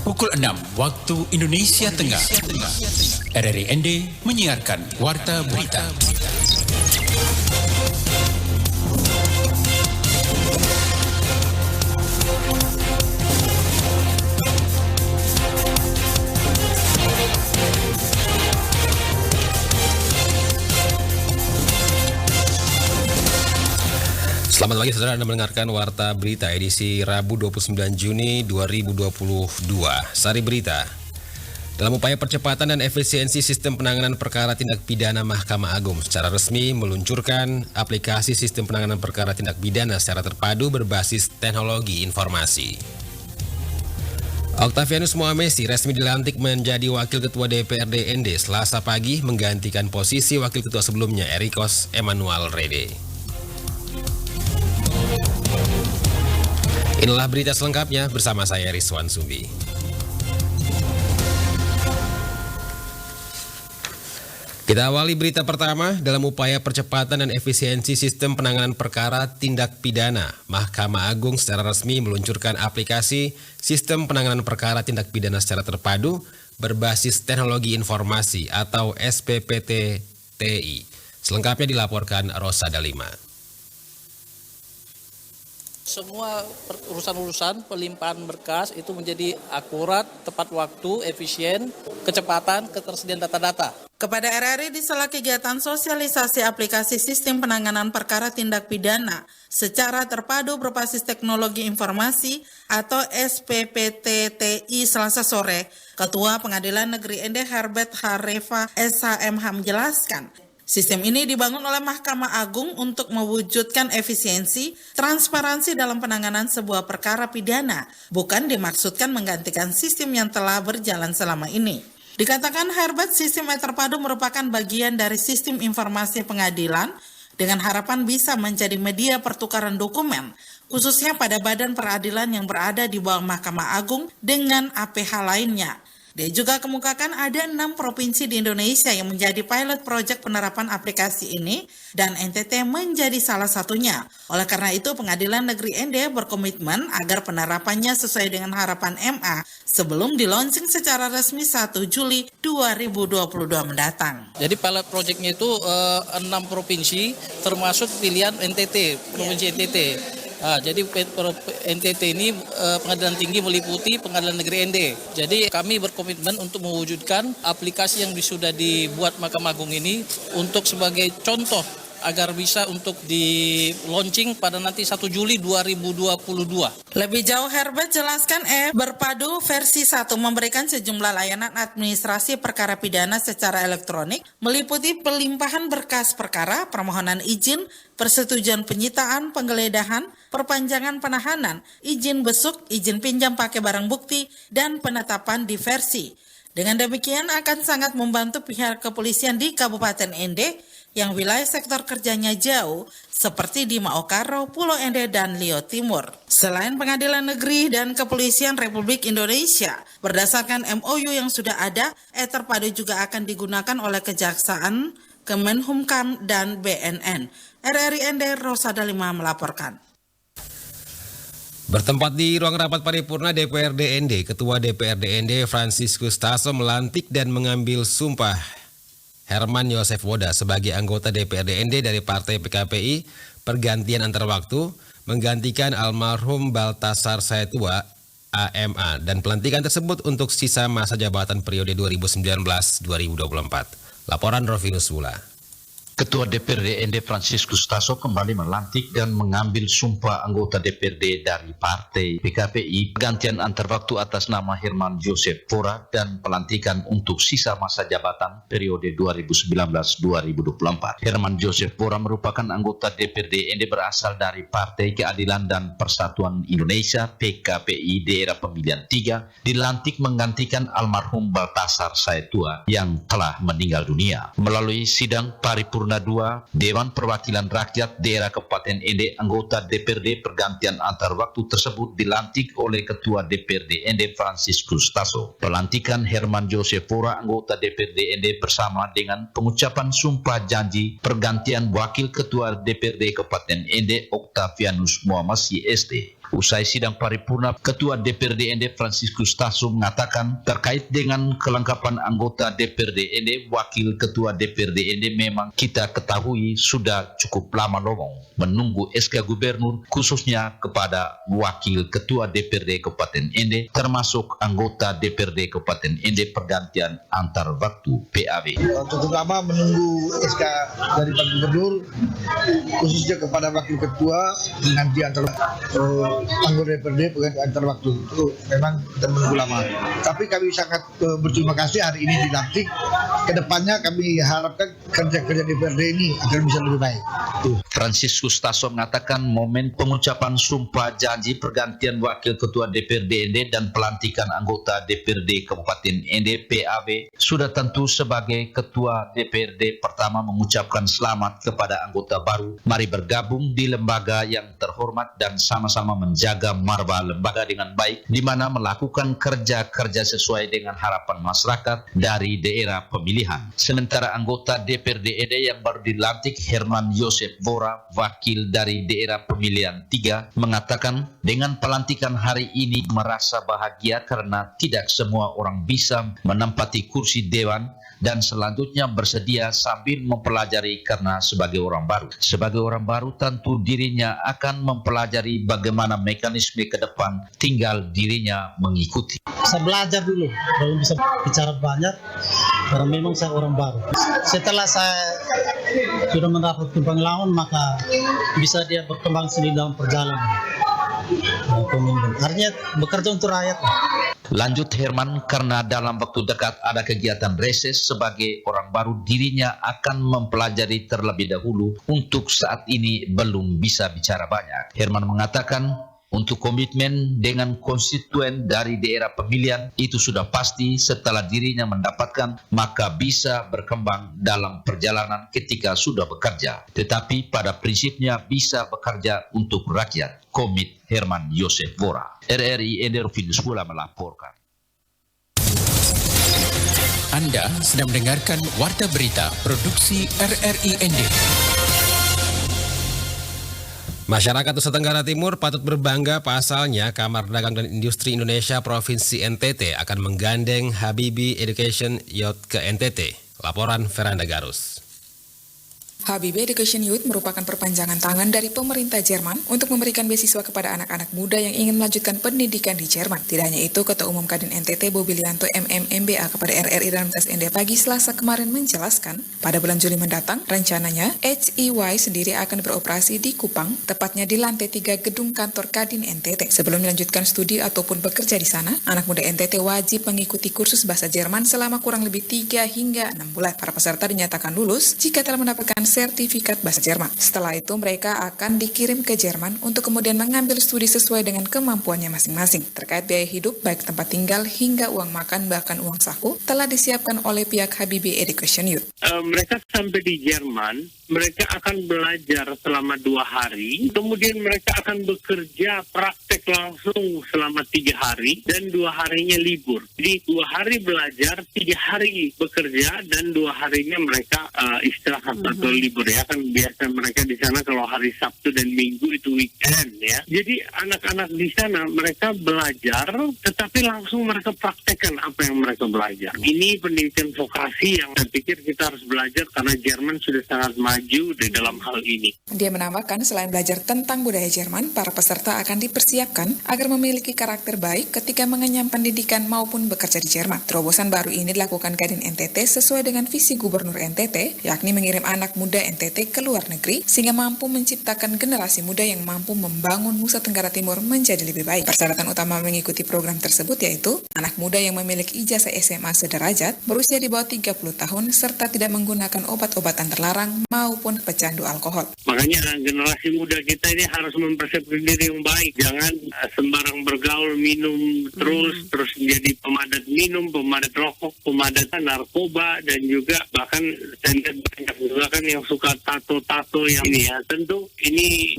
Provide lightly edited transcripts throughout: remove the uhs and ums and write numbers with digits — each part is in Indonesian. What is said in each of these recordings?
Pukul 6 waktu Indonesia Tengah. RRI ND menyiarkan Warta Berita. Selamat pagi saudara, Anda mendengarkan Warta Berita edisi Rabu 29 Juni 2022. Sari berita. Dalam upaya percepatan dan efisiensi sistem penanganan perkara tindak pidana, Mahkamah Agung secara resmi meluncurkan aplikasi sistem penanganan perkara tindak pidana secara terpadu berbasis teknologi informasi. Octavianus Mohamesi resmi dilantik menjadi Wakil Ketua DPRD ND Selasa pagi, menggantikan posisi Wakil Ketua sebelumnya Erikos Emmanuel Rede. Inilah berita selengkapnya bersama saya Rizwan Sumbi. Kita awali berita pertama. Dalam upaya percepatan dan efisiensi sistem penanganan perkara tindak pidana, Mahkamah Agung secara resmi meluncurkan aplikasi sistem penanganan perkara tindak pidana secara terpadu berbasis teknologi informasi atau SPPT-TI. Selengkapnya dilaporkan Rosada Lima. Semua urusan-urusan pelimpahan berkas itu menjadi akurat, tepat waktu, efisien, kecepatan, ketersediaan data-data. Kepada RRI di sela kegiatan sosialisasi aplikasi sistem penanganan perkara tindak pidana secara terpadu berbasis teknologi informasi atau SPPT-TI Selasa sore, Ketua Pengadilan Negeri ND Herbert Harefa SHMH menjelaskan, sistem ini dibangun oleh Mahkamah Agung untuk mewujudkan efisiensi, transparansi dalam penanganan sebuah perkara pidana, bukan dimaksudkan menggantikan sistem yang telah berjalan selama ini. Dikatakan Herbert, sistem terpadu merupakan bagian dari sistem informasi pengadilan dengan harapan bisa menjadi media pertukaran dokumen, khususnya pada badan peradilan yang berada di bawah Mahkamah Agung dengan APH lainnya. Dia juga kemukakan ada 6 provinsi di Indonesia yang menjadi pilot project penerapan aplikasi ini dan NTT menjadi salah satunya. Oleh karena itu, Pengadilan Negeri ND berkomitmen agar penerapannya sesuai dengan harapan MA sebelum di-launching secara resmi 1 Juli 2022 mendatang. Jadi pilot projectnya itu 6 provinsi termasuk pilihan NTT, Provinsi NTT. Nah, jadi NTT ini Pengadilan Tinggi meliputi Pengadilan Negeri ND. Jadi kami berkomitmen untuk mewujudkan aplikasi yang sudah dibuat Mahkamah Agung ini untuk sebagai contoh agar bisa untuk di launching pada nanti 1 Juli 2022. Lebih jauh Herbert jelaskan berpadu versi 1 memberikan sejumlah layanan administrasi perkara pidana secara elektronik meliputi pelimpahan berkas perkara, permohonan izin, persetujuan penyitaan, penggeledahan, perpanjangan penahanan, izin besuk, izin pinjam pakai barang bukti, dan penetapan diversi. Dengan demikian akan sangat membantu pihak kepolisian di Kabupaten ND yang wilayah sektor kerjanya jauh seperti di Maokaro, Pulau Ende, dan Rio Timur. Selain Pengadilan Negeri dan Kepolisian Republik Indonesia, berdasarkan MOU yang sudah ada, terpadu juga akan digunakan oleh Kejaksaan, Kemenhumkam, dan BNN. RRI ND Rosada Lima melaporkan. Bertempat di ruang rapat paripurna DPRD ND, Ketua DPRD ND Franciscus Tasso melantik dan mengambil sumpah Herman Yosef Woda sebagai anggota DPRD ND dari Partai PKPI pergantian antar waktu menggantikan almarhum Baltasar Saetua AMA dan pelantikan tersebut untuk sisa masa jabatan periode 2019-2024. Laporan Rovinus Wula. Ketua DPRD ND Franciscus Tasso kembali melantik dan mengambil sumpah anggota DPRD dari Partai PKPI pergantian antar waktu atas nama Herman Joseph Fora dan pelantikan untuk sisa masa jabatan periode 2019-2024. Herman Joseph Fora merupakan anggota DPRD ND berasal dari Partai Keadilan dan Persatuan Indonesia PKPI daerah pemilihan 3, dilantik menggantikan almarhum Baltasar Saetua yang telah meninggal dunia. Melalui sidang paripurna 2, Dewan Perwakilan Rakyat Daerah Kabupaten ND, anggota DPRD pergantian antar waktu tersebut dilantik oleh Ketua DPRD ND Franciscus Tasso. Pelantikan Herman Joseph Fora anggota DPRD ND bersama dengan pengucapan sumpah janji pergantian Wakil Ketua DPRD Kabupaten ND Octavianus Mohamesi ST. Usai sidang paripurna, Ketua DPRD ND Franciscus Tasso mengatakan terkait dengan kelengkapan anggota DPRD ND, Wakil Ketua DPRD ND memang kita ketahui sudah cukup lama lowong menunggu SK Gubernur khususnya kepada Wakil Ketua DPRD Kabupaten ND termasuk anggota DPRD Kabupaten ND pergantian antar waktu PAW. Cukup lama menunggu SK dari Pak Gubernur khususnya kepada Wakil Ketua pengganti antar anggota DPRD pengganti antar waktu itu memang kita menunggu lama. Tapi kami sangat berterima kasih hari ini dilantik. Kedepannya kami harapkan kerja-kerja DPRD ini akan bisa lebih baik. Franciscus Tasso mengatakan momen pengucapan sumpah janji pergantian Wakil Ketua DPRD ND dan pelantikan anggota DPRD Kabupaten ND PAW sudah tentu sebagai Ketua DPRD pertama mengucapkan selamat kepada anggota baru. Mari bergabung di lembaga yang terhormat dan sama-sama menjaga marwah lembaga dengan baik, di mana melakukan kerja-kerja sesuai dengan harapan masyarakat dari daerah pemilihan. Sementara anggota DPRD ND yang baru dilantik Herman Yosef Vora, wakil dari daerah pemilihan 3, mengatakan dengan pelantikan hari ini merasa bahagia karena tidak semua orang bisa menempati kursi dewan dan selanjutnya bersedia sambil mempelajari karena sebagai orang baru. Sebagai orang baru tentu dirinya akan mempelajari bagaimana mekanisme ke depan, tinggal dirinya mengikuti. Saya belajar dulu, belum bisa bicara banyak karena memang saya orang baru. Setelah saya sudah mendapat pengalaman maka bisa dia berkembang sendiri dalam perjalanan. Artinya bekerja untuk rakyat. Lanjut Herman, karena dalam waktu dekat ada kegiatan reses sebagai orang baru, dirinya akan mempelajari terlebih dahulu. Untuk saat ini belum bisa bicara banyak. Herman mengatakan untuk komitmen dengan konstituen dari daerah pemilihan itu sudah pasti setelah dirinya mendapatkan, maka bisa berkembang dalam perjalanan ketika sudah bekerja. Tetapi pada prinsipnya bisa bekerja untuk rakyat. Komit Herman Yosef Vora. RRI Enderfinus pula melaporkan. Anda sedang mendengarkan Warta Berita Produksi RRI ND. Masyarakat Nusa Tenggara Timur patut berbangga pasalnya Kamar Dagang dan Industri Indonesia Provinsi NTT akan menggandeng Habibie Education Youth ke NTT. Laporan Veranda Garus. Habibie Education Youth merupakan perpanjangan tangan dari pemerintah Jerman untuk memberikan beasiswa kepada anak-anak muda yang ingin melanjutkan pendidikan di Jerman. Tidak hanya itu, Ketua Umum Kadin NTT Bobilianto MMMBA kepada RRI dalam tes ND pagi Selasa kemarin menjelaskan, pada bulan Juli mendatang, rencananya HEY sendiri akan beroperasi di Kupang, tepatnya di lantai 3 gedung kantor Kadin NTT. Sebelum melanjutkan studi ataupun bekerja di sana, anak muda NTT wajib mengikuti kursus bahasa Jerman selama kurang lebih 3 hingga 6 bulan. Para peserta dinyatakan lulus jika telah mendapatkan sertifikat bahasa Jerman. Setelah itu mereka akan dikirim ke Jerman untuk kemudian mengambil studi sesuai dengan kemampuannya masing-masing. Terkait biaya hidup, baik tempat tinggal hingga uang makan bahkan uang saku, telah disiapkan oleh pihak Habibie Education Youth. Mereka sampai di Jerman, mereka akan belajar selama 2 hari, kemudian mereka akan bekerja praktek langsung selama 3 hari, dan 2 harinya libur. Jadi 2 hari belajar, 3 hari bekerja, dan 2 harinya mereka istirahat atau libur ya. Kan biasa mereka di sana kalau hari Sabtu dan Minggu itu weekend ya. Jadi anak-anak di sana mereka belajar, tetapi langsung mereka praktekkan apa yang mereka belajar. Ini pendidikan vokasi yang saya pikir kita harus belajar karena Jerman sudah sangat maju di dalam hal ini. Dia menambahkan selain belajar tentang budaya Jerman, para peserta akan dipersiapkan agar memiliki karakter baik ketika mengenyam pendidikan maupun bekerja di Jerman. Terobosan baru ini dilakukan Kadin NTT sesuai dengan visi Gubernur NTT, yakni mengirim anak muda NTT ke luar negeri sehingga mampu menciptakan generasi muda yang mampu membangun Nusa Tenggara Timur menjadi lebih baik. Persyaratan utama mengikuti program tersebut yaitu anak muda yang memiliki ijazah SMA sederajat, berusia di bawah 30 tahun, serta tidak menggunakan obat-obatan terlarang maupun pecandu alkohol. Makanya generasi muda kita ini harus mempersiapkan diri yang baik. Jangan sembarang bergaul, minum terus jadi pemadat minum, pemadat rokok, pemadat narkoba, dan juga bahkan banyak juga kan yang suka tato-tato yang ini ya. Tentu ini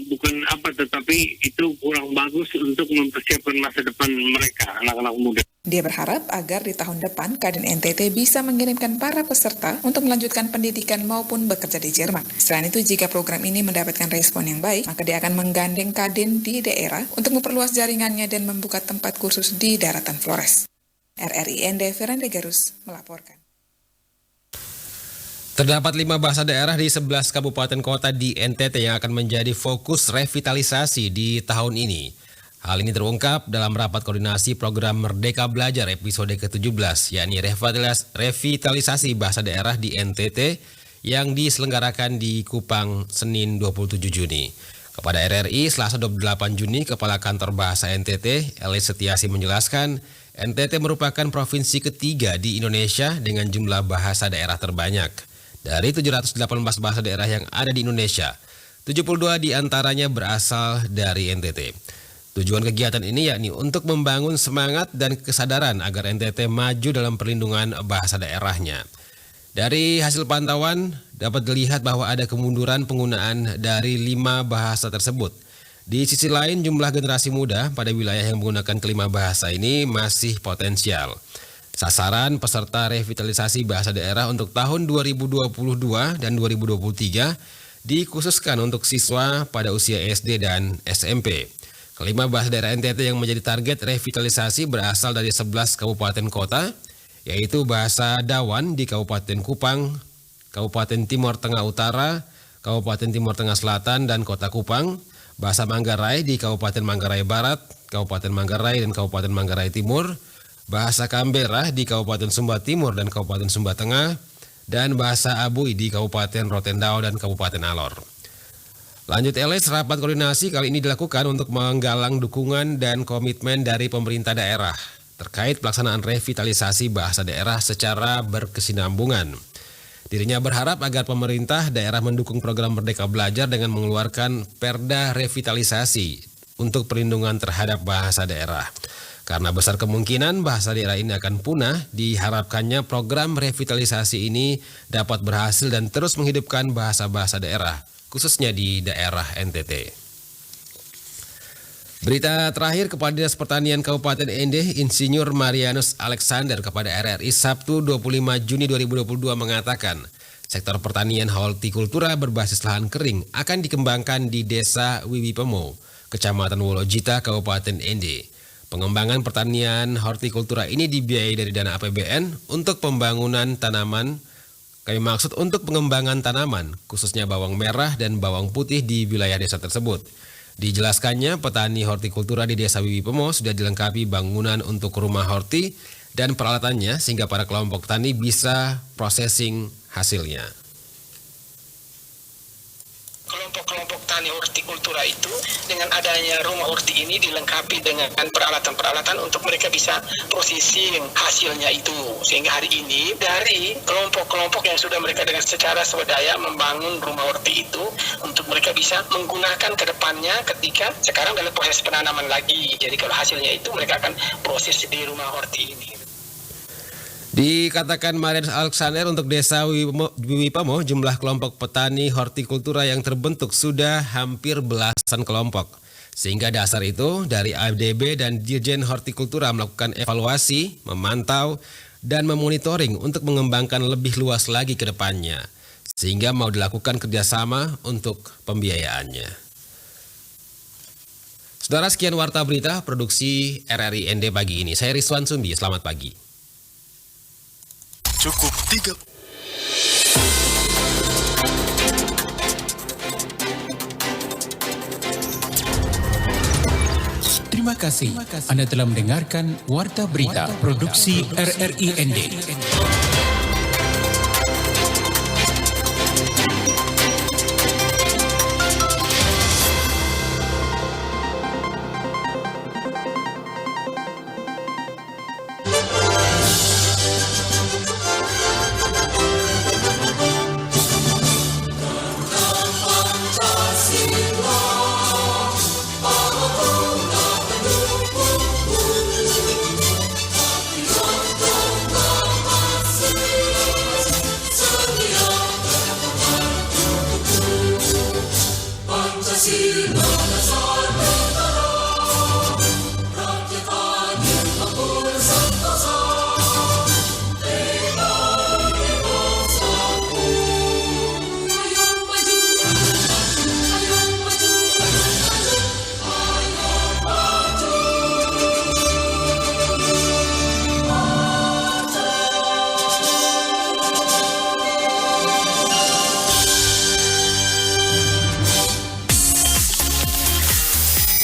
bukan apa, tetapi itu kurang bagus untuk mempersiapkan masa depan mereka, anak-anak muda. Dia berharap agar di tahun depan Kadin NTT bisa mengirimkan para peserta untuk melanjutkan pendidikan maupun bekerja di Jerman. Selain itu, jika program ini mendapatkan respon yang baik, maka dia akan menggandeng Kadin di daerah untuk memperluas jaringannya dan membuka tempat kursus di daratan Flores. RRI ND Ferande Garus melaporkan. Terdapat 5 bahasa daerah di 11 kabupaten kota di NTT yang akan menjadi fokus revitalisasi di tahun ini. Hal ini terungkap dalam rapat koordinasi program Merdeka Belajar episode ke-17, yakni revitalisasi bahasa daerah di NTT yang diselenggarakan di Kupang Senin 27 Juni. Kepada RRI, Selasa 28 Juni, Kepala Kantor Bahasa NTT, Elis Setiasi menjelaskan, NTT merupakan provinsi ketiga di Indonesia dengan jumlah bahasa daerah terbanyak. Dari 718 bahasa daerah yang ada di Indonesia, 72 diantaranya berasal dari NTT. Tujuan kegiatan ini yakni untuk membangun semangat dan kesadaran agar NTT maju dalam perlindungan bahasa daerahnya. Dari hasil pantauan dapat dilihat bahwa ada kemunduran penggunaan dari 5 bahasa tersebut. Di sisi lain, jumlah generasi muda pada wilayah yang menggunakan kelima bahasa ini masih potensial. Sasaran peserta revitalisasi bahasa daerah untuk tahun 2022 dan 2023 dikhususkan untuk siswa pada usia SD dan SMP. Kelima bahasa daerah NTT yang menjadi target revitalisasi berasal dari 11 kabupaten kota, yaitu bahasa Dawan di Kabupaten Kupang, Kabupaten Timur Tengah Utara, Kabupaten Timur Tengah Selatan, dan Kota Kupang, bahasa Manggarai di Kabupaten Manggarai Barat, Kabupaten Manggarai, dan Kabupaten Manggarai Timur, bahasa Kambera di Kabupaten Sumba Timur dan Kabupaten Sumba Tengah, dan bahasa Abui di Kabupaten Rotendao dan Kabupaten Alor. Lanjut Elis, rapat koordinasi kali ini dilakukan untuk menggalang dukungan dan komitmen dari pemerintah daerah terkait pelaksanaan revitalisasi bahasa daerah secara berkesinambungan. Dirinya berharap agar pemerintah daerah mendukung program Merdeka Belajar dengan mengeluarkan perda revitalisasi untuk perlindungan terhadap bahasa daerah. Karena besar kemungkinan bahasa daerah ini akan punah, diharapkannya program revitalisasi ini dapat berhasil dan terus menghidupkan bahasa-bahasa daerah, khususnya di daerah NTT. Berita terakhir, Kepala Dinas Pertanian Kabupaten ND, Insinyur Marianus Alexander kepada RRI Sabtu 25 Juni 2022 mengatakan, sektor pertanian hortikultura berbasis lahan kering akan dikembangkan di Desa Wiwipemo, Kecamatan Wolojita, Kabupaten ND. Pengembangan pertanian hortikultura ini dibiayai dari dana APBN untuk pembangunan tanaman. Kami maksud untuk pengembangan tanaman, khususnya bawang merah dan bawang putih di wilayah desa tersebut. Dijelaskannya, petani hortikultura di Desa Wiwipemo sudah dilengkapi bangunan untuk rumah horti dan peralatannya sehingga para kelompok tani bisa processing hasilnya. Kelompok-kelompok tani hortikultura itu dengan adanya rumah horti ini dilengkapi dengan peralatan-peralatan untuk mereka bisa processing hasilnya itu. Sehingga hari ini dari kelompok-kelompok yang sudah mereka dengan secara swadaya membangun rumah horti itu untuk mereka bisa menggunakan ke depannya ketika sekarang dalam proses penanaman lagi. Jadi kalau hasilnya itu mereka akan proses di rumah horti ini. Dikatakan Marianus Alexander untuk Desa Wiwipemo, jumlah kelompok petani hortikultura yang terbentuk sudah hampir belasan kelompok. Sehingga dasar itu dari ADB dan Dirjen Hortikultura melakukan evaluasi, memantau, dan memonitoring untuk mengembangkan lebih luas lagi ke depannya. Sehingga mau dilakukan kerjasama untuk pembiayaannya. Saudara, sekian Warta Berita Produksi RRI ND pagi ini. Saya Rizwan Sumbi, selamat pagi. Cukup 3. Terima kasih. Anda telah mendengarkan Warta Berita Produksi RRI ND.